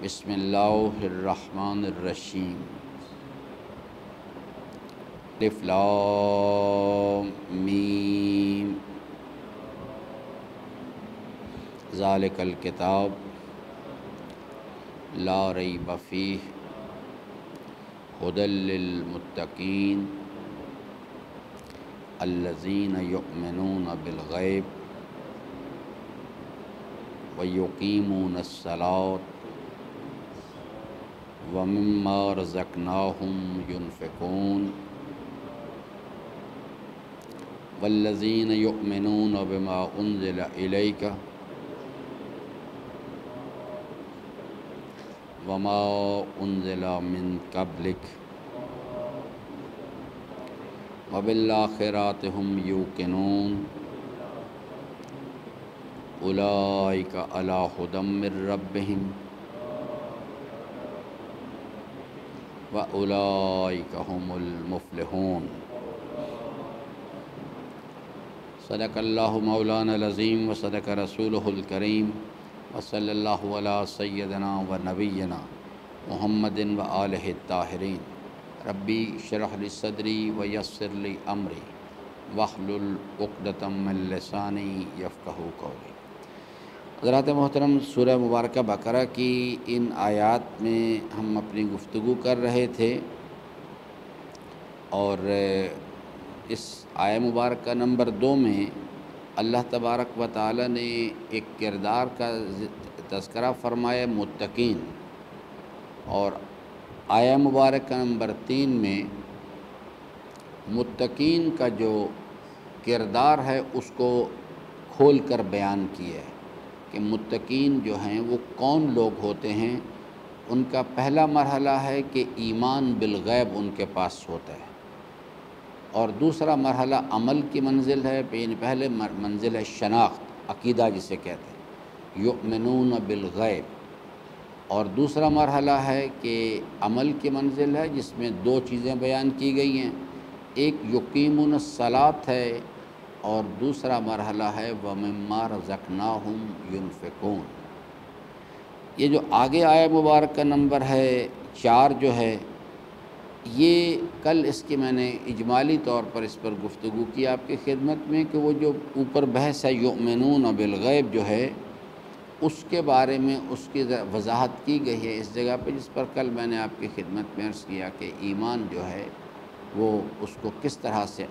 بسم اللہ الرحمن الرحیم الف لام میم ذالک الکتاب لا ریب فیہ ھدی للمتقین الذین یؤمنون بالغیب ویقیمون الصلاۃ ومما رزقناہم ینفقون والذین یؤمنون بما انزل الیک وما انزل من قبلک وبالآخرۃ ھم یوقنون اولئک علی ھدی من ربہم وَأُولَئِكَ هُمُ الْمُفْلِحُونَ صدق اللہ مولانا العظیم وصدق رسولہ الکریم وصلی اللہ علی سیدنا و نبینا محمد وآلہ الطاہرین ربی اشرح لی صدری ویسر لی امری واحلل عقدۃ من لسانی یفقہوا قولی۔ حضرات محترم، سورہ مبارکہ بقرہ کی ان آیات میں ہم اپنی گفتگو کر رہے تھے، اور اس آیہ مبارکہ نمبر 2 میں اللہ تبارک و تعالی نے ایک کردار کا تذکرہ فرمایا، متقین، اور آیہ مبارکہ نمبر 3 میں متقین کا جو کردار ہے اس کو کھول کر بیان کیا ہے کہ متقین جو ہیں وہ کون لوگ ہوتے ہیں۔ ان کا پہلا مرحلہ ہے کہ ایمان بالغیب ان کے پاس ہوتا ہے، اور دوسرا مرحلہ عمل کی منزل ہے۔ پہلے منزل ہے شناخت، عقیدہ جسے کہتے ہیں، یؤمنون بالغیب، اور دوسرا مرحلہ ہے کہ عمل کی منزل ہے جس میں 2 چیزیں بیان کی گئی ہیں، ایک یقیمون الصلاۃ ہے اور دوسرا مرحلہ ہے وَمِمَّا رَزَقْنَاهُمْ يُنْفِقُونَ۔ یہ جو آگے آیہ مبارکہ نمبر ہے 4 جو ہے، یہ کل اس کی میں نے اجمالی طور پر اس پر گفتگو کی آپ کی خدمت میں کہ وہ جو اوپر بحث ہے یؤمنون بالغیب جو ہے، اس کے بارے میں اس کی وضاحت کی گئی ہے اس جگہ پہ، جس پر کل میں نے آپ کی خدمت میں عرض کیا کہ ایمان جو ہے وہ اس کو کس طرح سے۔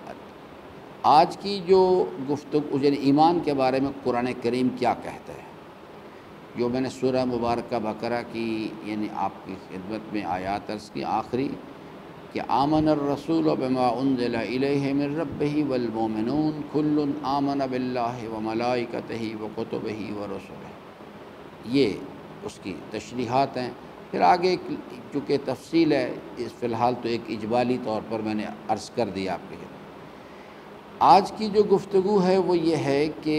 آج کی جو گفتگو یعنی ایمان کے بارے میں قرآن کریم کیا کہتا ہے، جو میں نے سورہ مبارکہ بقرہ کی یعنی آپ کی خدمت میں آیات عرض کی آخری، کہ آمن الرسول بما انزل الیہ من ربہ والمؤمنون کل آمن باللہ وملائکتہ وکتبہ ورسلہ، یہ اس کی تشریحات ہیں۔ پھر آگے چونکہ تفصیل ہے، فی الحال تو ایک اجمالی طور پر میں نے عرض کر دیا آپ کے خدمت۔ آج کی جو گفتگو ہے وہ یہ ہے کہ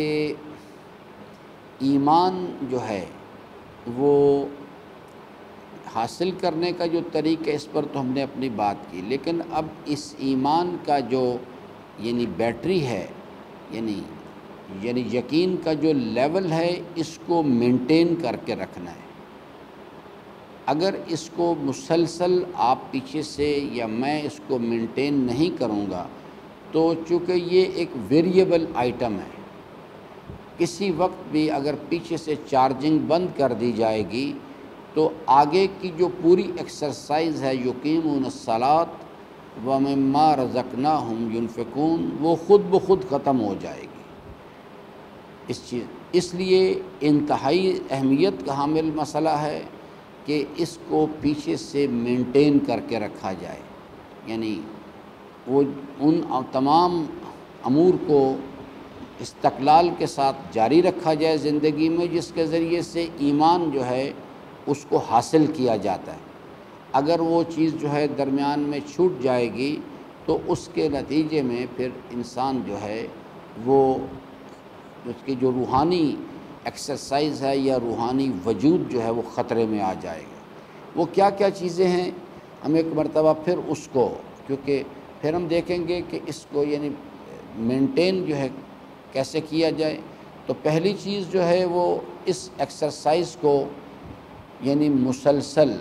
ایمان جو ہے وہ حاصل کرنے کا جو طریقہ، اس پر تو ہم نے اپنی بات کی، لیکن اب اس ایمان کا جو یعنی بیٹری ہے، یعنی یقین کا جو لیول ہے، اس کو مینٹین کر کے رکھنا ہے۔ اگر اس کو مسلسل آپ پیچھے سے یا میں اس کو مینٹین نہیں کروں گا تو چونکہ یہ ایک ویریبل آئٹم ہے، کسی وقت بھی اگر پیچھے سے چارجنگ بند کر دی جائے گی تو آگے کی جو پوری ایکسرسائز ہے یقیمون الصلاۃ ومما رزقناہم ینفقون، وہ خود بخود ختم ہو جائے گی۔ اس لیے انتہائی اہمیت کا حامل مسئلہ ہے کہ اس کو پیچھے سے مینٹین کر کے رکھا جائے، یعنی وہ ان تمام امور کو استقلال کے ساتھ جاری رکھا جائے زندگی میں، جس کے ذریعے سے ایمان جو ہے اس کو حاصل کیا جاتا ہے۔ اگر وہ چیز جو ہے درمیان میں چھوٹ جائے گی تو اس کے نتیجے میں پھر انسان جو ہے وہ اس کی جو روحانی ایکسرسائز ہے یا روحانی وجود جو ہے وہ خطرے میں آ جائے گا۔ وہ کیا کیا چیزیں ہیں، ہم ایک مرتبہ پھر اس کو، کیونکہ پھر ہم دیکھیں گے کہ اس کو یعنی مینٹین جو ہے کیسے کیا جائے۔ تو پہلی چیز جو ہے وہ اس ایکسرسائز کو یعنی مسلسل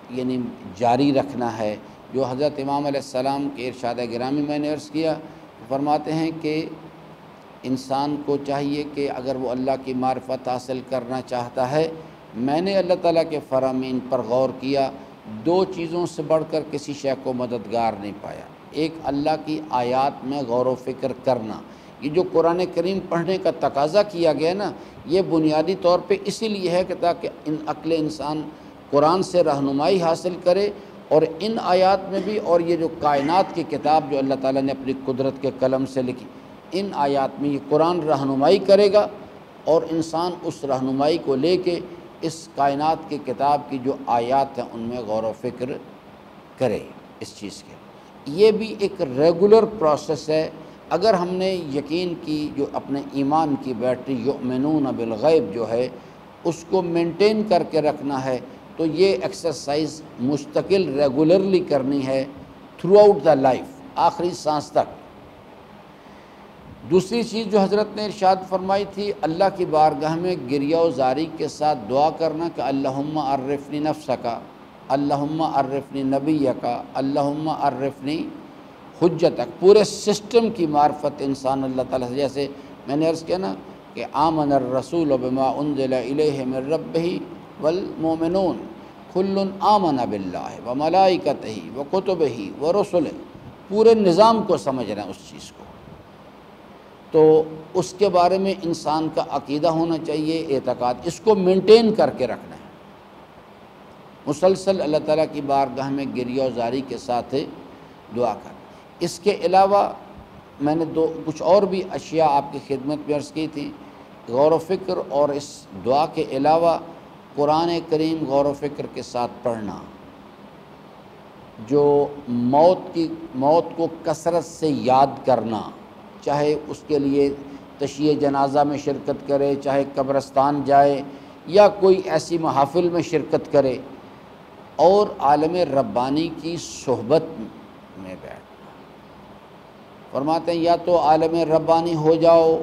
یعنی جاری رکھنا ہے، جو حضرت امام علیہ السلام کے ارشاد گرامی میں نے عرض کیا، فرماتے ہیں کہ انسان کو چاہیے کہ اگر وہ اللہ کی معرفت حاصل کرنا چاہتا ہے، میں نے اللہ تعالیٰ کے فرامین پر غور کیا، دو چیزوں سے بڑھ کر کسی شے کو مددگار نہیں پایا۔ ایک اللہ کی آیات میں غور و فکر کرنا، یہ جو قرآن کریم پڑھنے کا تقاضا کیا گیا نا، یہ بنیادی طور پہ اسی لیے ہے کہ تاکہ عقل انسان قرآن سے رہنمائی حاصل کرے، اور ان آیات میں بھی، اور یہ جو کائنات کی کتاب جو اللہ تعالیٰ نے اپنی قدرت کے قلم سے لکھی، ان آیات میں یہ قرآن رہنمائی کرے گا، اور انسان اس رہنمائی کو لے کے اس کائنات کی کتاب کی جو آیات ہیں ان میں غور و فکر کرے اس چیز کے۔ یہ بھی ایک ریگولر پروسیس ہے۔ اگر ہم نے یقین کی جو اپنے ایمان کی بیٹری یؤمنون بالغیب جو ہے اس کو مینٹین کر کے رکھنا ہے، تو یہ ایکسرسائز مستقل ریگولرلی کرنی ہے تھرو آؤٹ دا لائف، آخری سانس تک۔ دوسری چیز جو حضرت نے ارشاد فرمائی تھی، اللہ کی بارگاہ میں گریہ و زاری کے ساتھ دعا کرنا کہ اللہم عرفنی نفسک، اللہم عرفنی نبیک، اللہم عرفنی حجتک۔ پورے سسٹم کی معرفت انسان اللہ تعالیٰ سے، جیسے میں نے عرض کیا نا کہ آمن الرسول بما انزل الیہ من ربہ والمؤمنون کل آمن باللہ وملائکتہ وکتبہ ورسلہ، پورے نظام کو سمجھ رہے ہیں اس چیز کو، تو اس کے بارے میں انسان کا عقیدہ ہونا چاہیے، اعتقاد، اس کو مینٹین کر کے رکھنا ہے، مسلسل اللہ تعالیٰ کی بارگاہ میں گریہ و زاری کے ساتھ دعا کر۔ اس کے علاوہ میں نے کچھ اور بھی اشیاء آپ کی خدمت میں عرض کی تھی، غور و فکر، اور اس دعا کے علاوہ قرآن کریم غور و فکر کے ساتھ پڑھنا، جو موت کو کثرت سے یاد کرنا، چاہے اس کے لیے تشییع جنازہ میں شرکت کرے، چاہے قبرستان جائے یا کوئی ایسی محافل میں شرکت کرے، اور عالم ربانی کی صحبت میں بیٹھنا۔ فرماتے ہیں یا تو عالم ربانی ہو جاؤ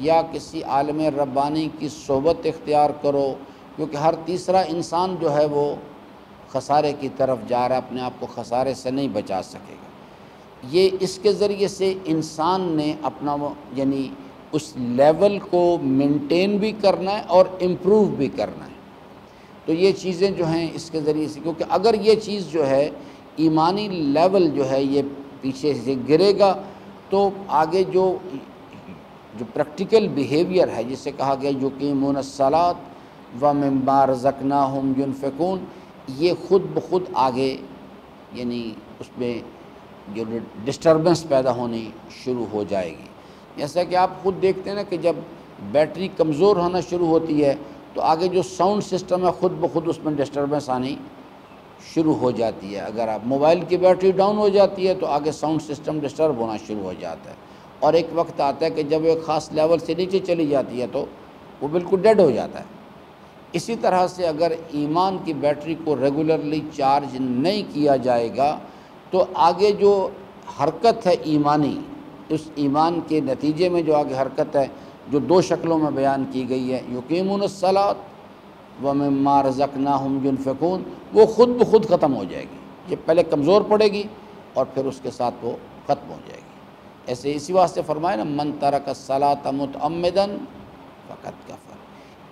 یا کسی عالم ربانی کی صحبت اختیار کرو، کیونکہ ہر تیسرا انسان جو ہے وہ خسارے کی طرف جا رہا ہے، اپنے آپ کو خسارے سے نہیں بچا سکے گا۔ یہ اس کے ذریعے سے انسان نے اپنا یعنی اس لیول کو مینٹین بھی کرنا ہے اور امپروو بھی کرنا ہے۔ تو یہ چیزیں جو ہیں اس کے ذریعے سے، کیونکہ اگر یہ چیز جو ہے ایمانی لیول جو ہے یہ پیچھے سے گرے گا، تو آگے جو پریکٹیکل بیہیویئر ہے، جسے کہا گیا یقیمون الصلاۃ ومما رزقناہم ینفقون، یہ خود بخود آگے یعنی اس میں جو ڈسٹربنس پیدا ہونی شروع ہو جائے گی۔ جیسا کہ آپ خود دیکھتے ہیں نا کہ جب بیٹری کمزور ہونا شروع ہوتی ہے تو آگے جو ساؤنڈ سسٹم ہے خود بخود اس میں ڈسٹربنس آنی شروع ہو جاتی ہے۔ اگر آپ موبائل کی بیٹری ڈاؤن ہو جاتی ہے تو آگے ساؤنڈ سسٹم ڈسٹرب ہونا شروع ہو جاتا ہے، اور ایک وقت آتا ہے کہ جب ایک خاص لیول سے نیچے چلی جاتی ہے تو وہ بالکل ڈیڈ ہو جاتا ہے۔ اسی طرح سے اگر ایمان کی بیٹری کو ریگولرلی چارج نہیں کیا جائے گا تو آگے جو حرکت ہے ایمانی، اس ایمان کے نتیجے میں جو آگے حرکت ہے جو دو شکلوں میں بیان کی گئی ہے، یقیمون الصلاۃ ومما رزقناہم ینفقون، وہ خود بخود ختم ہو جائے گی۔ یہ پہلے کمزور پڑے گی اور پھر اس کے ساتھ وہ ختم ہو جائے گی۔ ایسے اسی واسطے فرمایا نا من ترک الصلاۃ متعمدا فقد کفر۔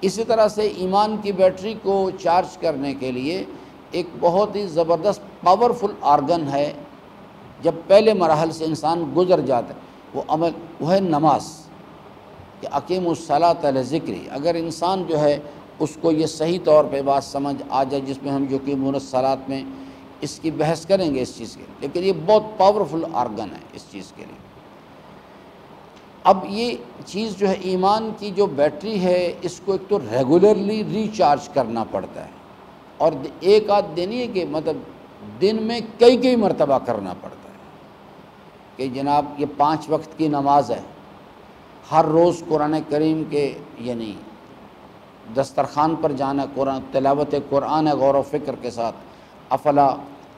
اسی طرح سے ایمان کی بیٹری کو چارج کرنے کے لیے ایک بہت ہی زبردست پاورفل آرگن ہے، جب پہلے مراحل سے انسان گزر جاتا ہے، وہ عمل وہ ہے نماز، کہ اقیموا الصلاۃ لذکری۔ اگر انسان جو ہے اس کو یہ صحیح طور پہ بات سمجھ آ جائے، جس میں ہم یقیمون الصلاۃ میں اس کی بحث کریں گے اس چیز کے، لیکن یہ بہت پاورفل آرگن ہے اس چیز کے لیے۔ اب یہ چیز جو ہے ایمان کی جو بیٹری ہے، اس کو ایک تو ریگولرلی ریچارج کرنا پڑتا ہے، اور ایک آدھ دن ہی کہ مطلب دن میں کئی مرتبہ کرنا پڑتا ہے، کہ جناب یہ 5 وقت کی نماز ہے، ہر روز قرآن کریم کے یعنی دسترخوان پر جانا، قرآن تلاوت قرآن ہے غور و فکر کے ساتھ، افلا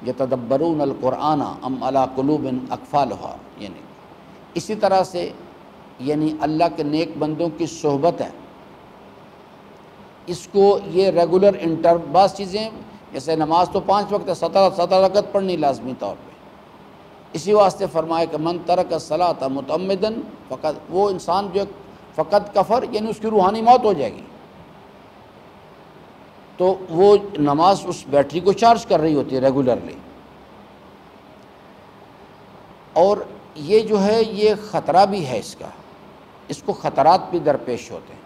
یتدبرون القرآن ام علی قلوب اقفالھا، یعنی اسی طرح سے یعنی اللہ کے نیک بندوں کی صحبت ہے، اس کو یہ ریگولر بعض چیزیں جیسے نماز تو 5 وقت ہے، 17 رکعت پڑھنی لازمی طور پہ، اسی واسطے فرمایا کہ من ترک الصلاۃ متعمدا فقط، وہ انسان جو فقط کفر، یعنی اس کی روحانی موت ہو جائے گی۔ تو وہ نماز اس بیٹری کو چارج کر رہی ہوتی ہے ریگولرلی، اور یہ جو ہے یہ خطرہ بھی ہے اس کو خطرات بھی درپیش ہوتے ہیں۔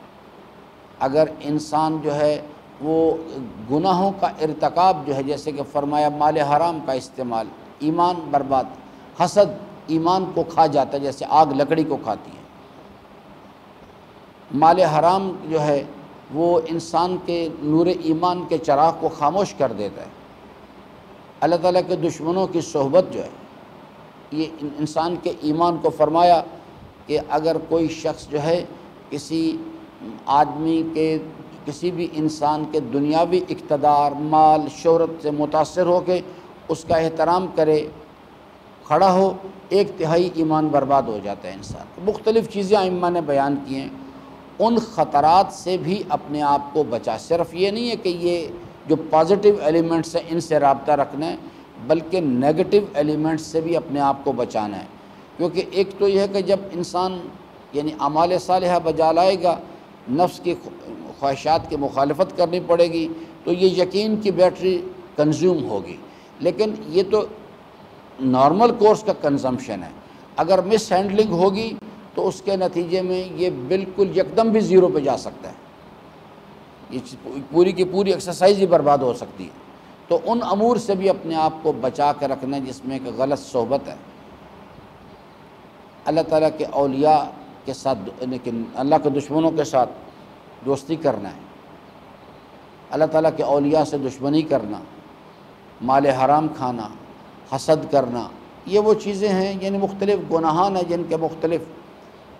اگر انسان جو ہے وہ گناہوں کا ارتکاب جو ہے، جیسے کہ فرمایا مال حرام کا استعمال، ایمان برباد، حسد ایمان کو کھا جاتا ہے جیسے آگ لکڑی کو کھاتی ہے۔ مال حرام جو ہے وہ انسان کے نور ایمان کے چراغ کو خاموش کر دیتا ہے۔ اللہ تعالیٰ کے دشمنوں کی صحبت جو ہے یہ انسان کے ایمان کو، فرمایا کہ اگر کوئی شخص جو ہے کسی آدمی کے، کسی بھی انسان کے دنیاوی اقتدار، مال، شہرت سے متاثر ہو کے اس کا احترام کرے، کھڑا ہو، 1/3 ایمان برباد ہو جاتا ہے انسان۔ مختلف چیزیں ائمہ نے بیان کی ہیں، ان خطرات سے بھی اپنے آپ کو بچا۔ صرف یہ نہیں ہے کہ یہ جو پازیٹیو ایلیمنٹس ہیں ان سے رابطہ رکھنا ہے، بلکہ نیگیٹو ایلیمنٹس سے بھی اپنے آپ کو بچانا ہے، کیونکہ ایک تو یہ ہے کہ جب انسان یعنی اعمال صالحہ بجا لائے گا، نفس کی خواہشات کی مخالفت کرنی پڑے گی، تو یہ یقین کی بیٹری کنزیوم ہوگی، لیکن یہ تو نارمل کورس کا کنزمپشن ہے۔ اگر مس ہینڈلنگ ہوگی تو اس کے نتیجے میں یہ بالکل یکدم بھی زیرو پہ جا سکتا ہے، یہ پوری کی پوری ایکسرسائز ہی برباد ہو سکتی ہے۔ تو ان امور سے بھی اپنے آپ کو بچا کے رکھنا ہے جس میں کہ غلط صحبت ہے۔ اللہ تعالیٰ کے اولیاء کے ساتھ، لیکن اللہ کے دشمنوں کے ساتھ دوستی کرنا ہے، اللہ تعالیٰ کے اولیاء سے دشمنی کرنا، مال حرام کھانا، حسد کرنا، یہ وہ چیزیں ہیں یعنی مختلف گناہان ہیں جن کے مختلف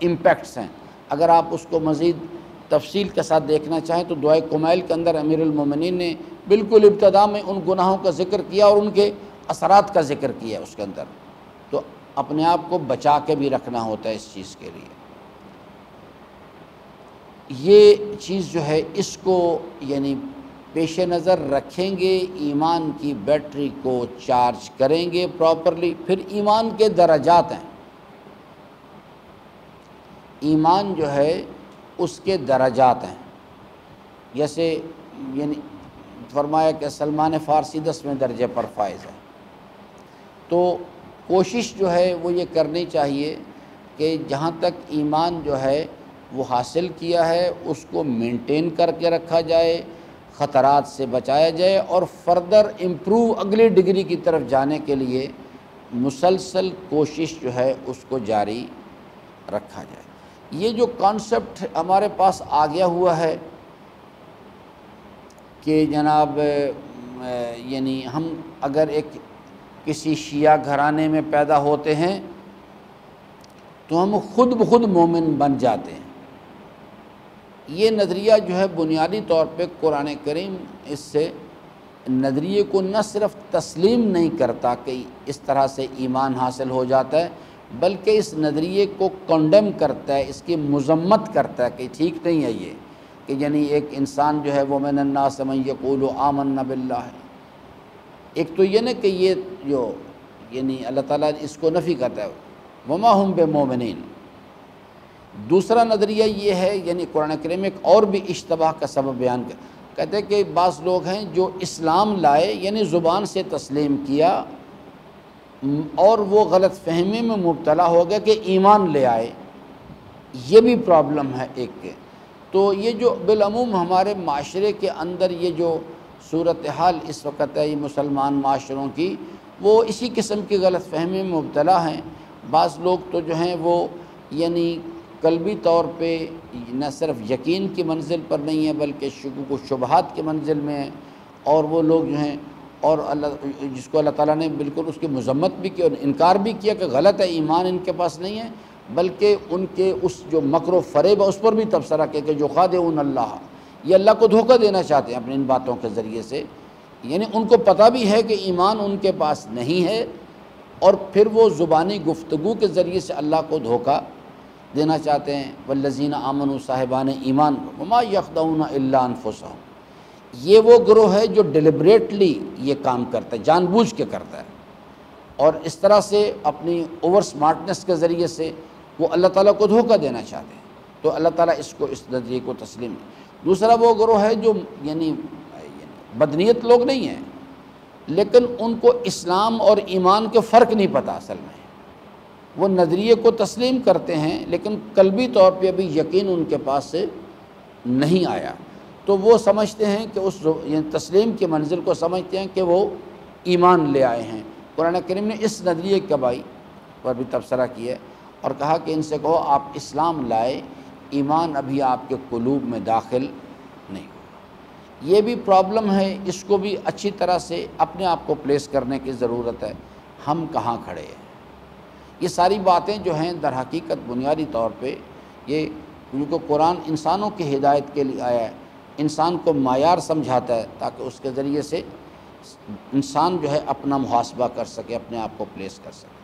امپیکٹس ہیں۔ اگر آپ اس کو مزید تفصیل کے ساتھ دیکھنا چاہیں تو دعائے کمیل کے اندر امیر المومنین نے بالکل ابتدا میں ان گناہوں کا ذکر کیا اور ان کے اثرات کا ذکر کیا اس کے اندر، تو اپنے آپ کو بچا کے بھی رکھنا ہوتا ہے اس چیز کے لیے۔ یہ چیز جو ہے اس کو یعنی پیش نظر رکھیں گے، ایمان کی بیٹری کو چارج کریں گے پراپرلی۔ پھر ایمان کے درجات ہیں، ایمان جو ہے اس کے درجات ہیں، جیسے یعنی فرمایا کہ سلمان فارسی 10ویں درجے پر فائز ہے، تو کوشش جو ہے وہ یہ کرنی چاہیے کہ جہاں تک ایمان جو ہے وہ حاصل کیا ہے اس کو مینٹین کر کے رکھا جائے، خطرات سے بچایا جائے، اور فردر امپروو اگلی ڈگری کی طرف جانے کے لیے مسلسل کوشش جو ہے اس کو جاری رکھا جائے۔ یہ جو کانسیپٹ ہمارے پاس آ گیا ہوا ہے کہ جناب یعنی ہم اگر ایک کسی شیعہ گھرانے میں پیدا ہوتے ہیں تو ہم خود بخود مومن بن جاتے ہیں، یہ نظریہ جو ہے بنیادی طور پہ قرآن کریم اس سے نظریے کو نہ صرف تسلیم نہیں کرتا کہ اس طرح سے ایمان حاصل ہو جاتا ہے، بلکہ اس نظریے کو کنڈیم کرتا ہے، اس کی مذمت کرتا ہے کہ ٹھیک نہیں ہے یہ، کہ یعنی ایک انسان جو ہے وَمِنَ النَّاسِ مَن يَقُولُ آمَنَّا بِاللَّهِ، ایک تو یہ نہ کہ یہ جو یعنی اللہ تعالیٰ اس کو نفی کرتا ہے وَمَا هُمْ بِمُؤْمِنِينَ۔ دوسرا نظریہ یہ ہے، یعنی قرآن کریم ایک اور بھی اشتباہ کا سبب بیان کہتے ہیں کہ بعض لوگ ہیں جو اسلام لائے یعنی زبان سے تسلیم کیا اور وہ غلط فہمی میں مبتلا ہو گیا کہ ایمان لے آئے، یہ بھی پرابلم ہے ایک کے۔ تو یہ جو بالعموم ہمارے معاشرے کے اندر یہ جو صورتحال اس وقت ہے مسلمان معاشروں کی، وہ اسی قسم کی غلط فہمی میں مبتلا ہیں۔ بعض لوگ تو جو ہیں وہ یعنی قلبی طور پہ نہ صرف یقین کی منزل پر نہیں ہے بلکہ شکوک و شبہات کی منزل میں ہیں، اور وہ لوگ جو ہیں اور اللہ جس کو اللہ تعالیٰ نے بالکل اس کی مذمت بھی کی اور انکار بھی کیا کہ غلط ہے، ایمان ان کے پاس نہیں ہے، بلکہ ان کے اس جو مکر و فریب ہے اس پر بھی تبصرہ کیا کہ جو خادعون اللہ، یہ اللہ کو دھوکہ دینا چاہتے ہیں اپنی ان باتوں کے ذریعے سے، یعنی ان کو پتہ بھی ہے کہ ایمان ان کے پاس نہیں ہے، اور پھر وہ زبانی گفتگو کے ذریعے سے اللہ کو دھوکہ دینا چاہتے ہیں، والذین آمنوا صاحبان ایمان وما یخدعون الا انفسہم، یہ وہ گروہ ہے جو ڈیلیبریٹلی یہ کام کرتا ہے، جان بوجھ کے کرتا ہے، اور اس طرح سے اپنی اوور سمارٹنس کے ذریعے سے وہ اللہ تعالیٰ کو دھوکہ دینا چاہتے ہیں، تو اللہ تعالیٰ اس نظریے کو تسلیم ہے۔ دوسرا وہ گروہ ہے جو یعنی بدنیت لوگ نہیں ہیں، لیکن ان کو اسلام اور ایمان کے فرق نہیں پتہ، اصل میں وہ نظریے کو تسلیم کرتے ہیں لیکن قلبی طور پہ ابھی یقین ان کے پاس سے نہیں آیا، تو وہ سمجھتے ہیں کہ اس یعنی تسلیم کی منزل کو سمجھتے ہیں کہ وہ ایمان لے آئے ہیں۔ قرآن کریم نے اس نظریے کے بھائی پر بھی تبصرہ کیا ہے اور کہا کہ ان سے کہو آپ اسلام لائے، ایمان ابھی آپ کے قلوب میں داخل نہیں ہوا۔ یہ بھی پرابلم ہے، اس کو بھی اچھی طرح سے اپنے آپ کو پلیس کرنے کی ضرورت ہے، ہم کہاں کھڑے ہیں۔ یہ ساری باتیں جو ہیں در حقیقت بنیادی طور پہ یہ کیونکہ قرآن انسانوں کی ہدایت کے لیے آیا ہے، انسان کو معیار سمجھاتا ہے تاکہ اس کے ذریعے سے انسان جو ہے اپنا محاسبہ کر سکے، اپنے آپ کو پلیس کر سکے۔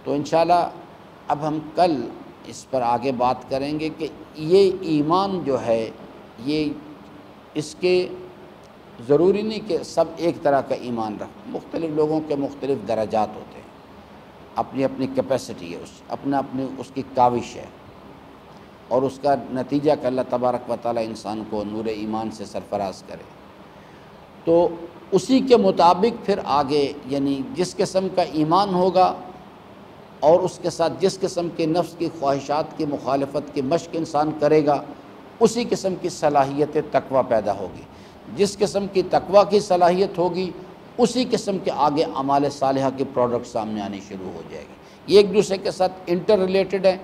تو انشاءاللہ اب ہم کل اس پر آگے بات کریں گے کہ یہ ایمان جو ہے یہ اس کے ضروری نہیں کہ سب ایک طرح کا ایمان رکھ، مختلف لوگوں کے مختلف درجات ہوتے ہیں، اپنی اپنی کیپیسٹی ہے، اپنی اس کی کاوش ہے، اور اس کا نتیجہ کہ اللہ تبارک و تعالی انسان کو نور ایمان سے سرفراز کرے۔ تو اسی کے مطابق پھر آگے یعنی جس قسم کا ایمان ہوگا اور اس کے ساتھ جس قسم کے نفس کی خواہشات کی مخالفت کی مشق انسان کرے گا، اسی قسم کی صلاحیت تقویٰ پیدا ہوگی۔ جس قسم کی تقویٰ کی صلاحیت ہوگی اسی قسم کے آگے اعمال صالحہ کی پروڈکٹ سامنے آنی شروع ہو جائے گی۔ یہ ایک دوسرے کے ساتھ انٹر ریلیٹڈ ہے۔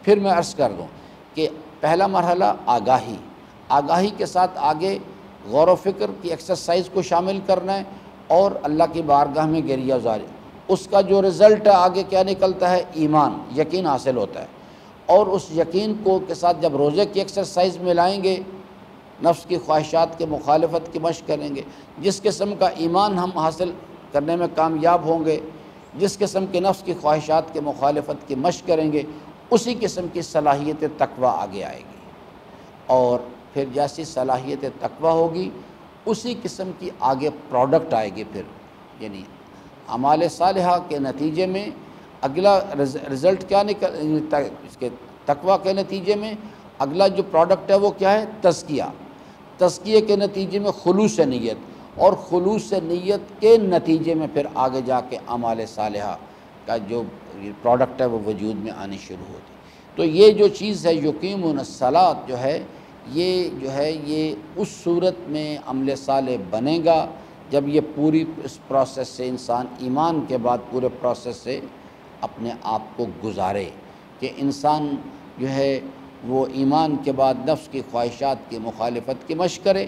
پھر میں عرض کر دوں کہ پہلا مرحلہ آگاہی کے ساتھ آگے غور و فکر کی ایکسرسائز کو شامل کرنا ہے اور اللہ کی بارگاہ میں گریہ زاری، اس کا جو رزلٹ ہے آگے کیا نکلتا ہے، ایمان، یقین حاصل ہوتا ہے، اور اس یقین کو کے ساتھ جب روزے کی ایکسرسائز میں لائیں گے، نفس کی خواہشات کے مخالفت کی مشق کریں گے، جس قسم کا ایمان ہم حاصل کرنے میں کامیاب ہوں گے، جس قسم کے نفس کی خواہشات کے مخالفت کی مشق کریں گے، اسی قسم کی صلاحیت تقویٰ آگے آئے گی، اور پھر جیسی صلاحیت تقویٰ ہوگی اسی قسم کی آگے پروڈکٹ آئے گی۔ پھر یعنی اعمال صالحہ کے نتیجے میں اگلا رزلٹ کیا اس کے تقویٰ کے نتیجے میں اگلا جو پروڈکٹ ہے وہ کیا ہے، تزکیے کے نتیجے میں خلوص نیت، اور خلوص نیت کے نتیجے میں پھر آگے جا کے اعمال صالحہ کا جو پروڈکٹ ہے وہ وجود میں آنی شروع ہوتی۔ تو یہ جو چیز ہے یقیمون الصلاۃ جو ہے یہ اس صورت میں عمل صالح بنے گا جب یہ پوری اس پروسیس سے انسان ایمان کے بعد پورے پروسیس سے اپنے آپ کو گزارے، کہ انسان جو ہے وہ ایمان کے بعد نفس کی خواہشات کی مخالفت کی مشق کرے،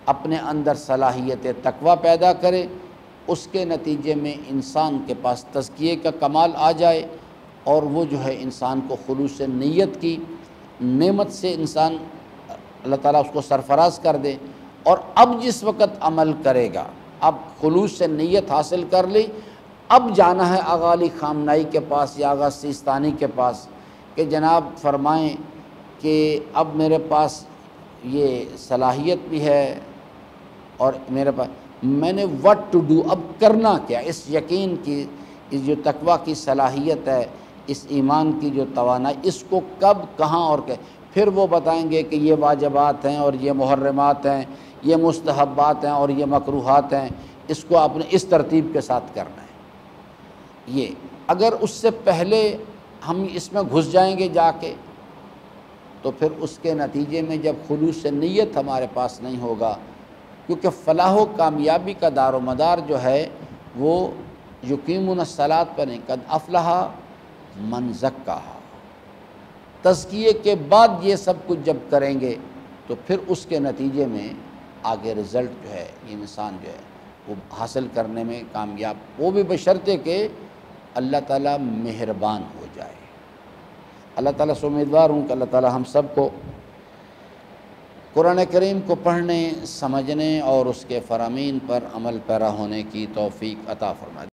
اپنے اندر صلاحیت تقویٰ پیدا کرے، اس کے نتیجے میں انسان کے پاس تزکیے کا کمال آ جائے، اور وہ جو ہے انسان کو خلوص نیت کی نعمت سے انسان اللہ تعالیٰ اس کو سرفراز کر دے، اور اب جس وقت عمل کرے گا، اب خلوص سے نیت حاصل کر لی، اب جانا ہے آغا علی خامنائی کے پاس یا آغا سیستانی کے پاس کہ جناب فرمائیں کہ اب میرے پاس یہ صلاحیت بھی ہے اور میرے پاس میں نے what to do، اب کرنا کیا، اس یقین کی، اس جو تقویٰ کی صلاحیت ہے، اس ایمان کی جو توانائی، اس کو کب کہاں اور کہ پھر وہ بتائیں گے کہ یہ واجبات ہیں اور یہ محرمات ہیں، یہ مستحبات ہیں اور یہ مکروہات ہیں، اس کو آپ نے اس ترتیب کے ساتھ کرنا ہے۔ یہ اگر اس سے پہلے ہم اس میں گھس جائیں گے جا کے، تو پھر اس کے نتیجے میں جب خلوص نیت ہمارے پاس نہیں ہوگا، کیونکہ فلاح و کامیابی کا دار و مدار جو ہے وہ یقیمون الصلاۃ پر نہیں، قد افلح من زکاہا، تزکیے کے بعد یہ سب کچھ جب کریں گے تو پھر اس کے نتیجے میں آگے رزلٹ جو ہے یہ انسان جو ہے وہ حاصل کرنے میں کامیاب، وہ بھی بشرطے کہ اللہ تعالیٰ مہربان ہو جائے۔ اللہ تعالیٰ سے امیدوار ہوں کہ اللہ تعالیٰ ہم سب کو قرآن کریم کو پڑھنے، سمجھنے اور اس کے فرامین پر عمل پیرا ہونے کی توفیق عطا فرمائے۔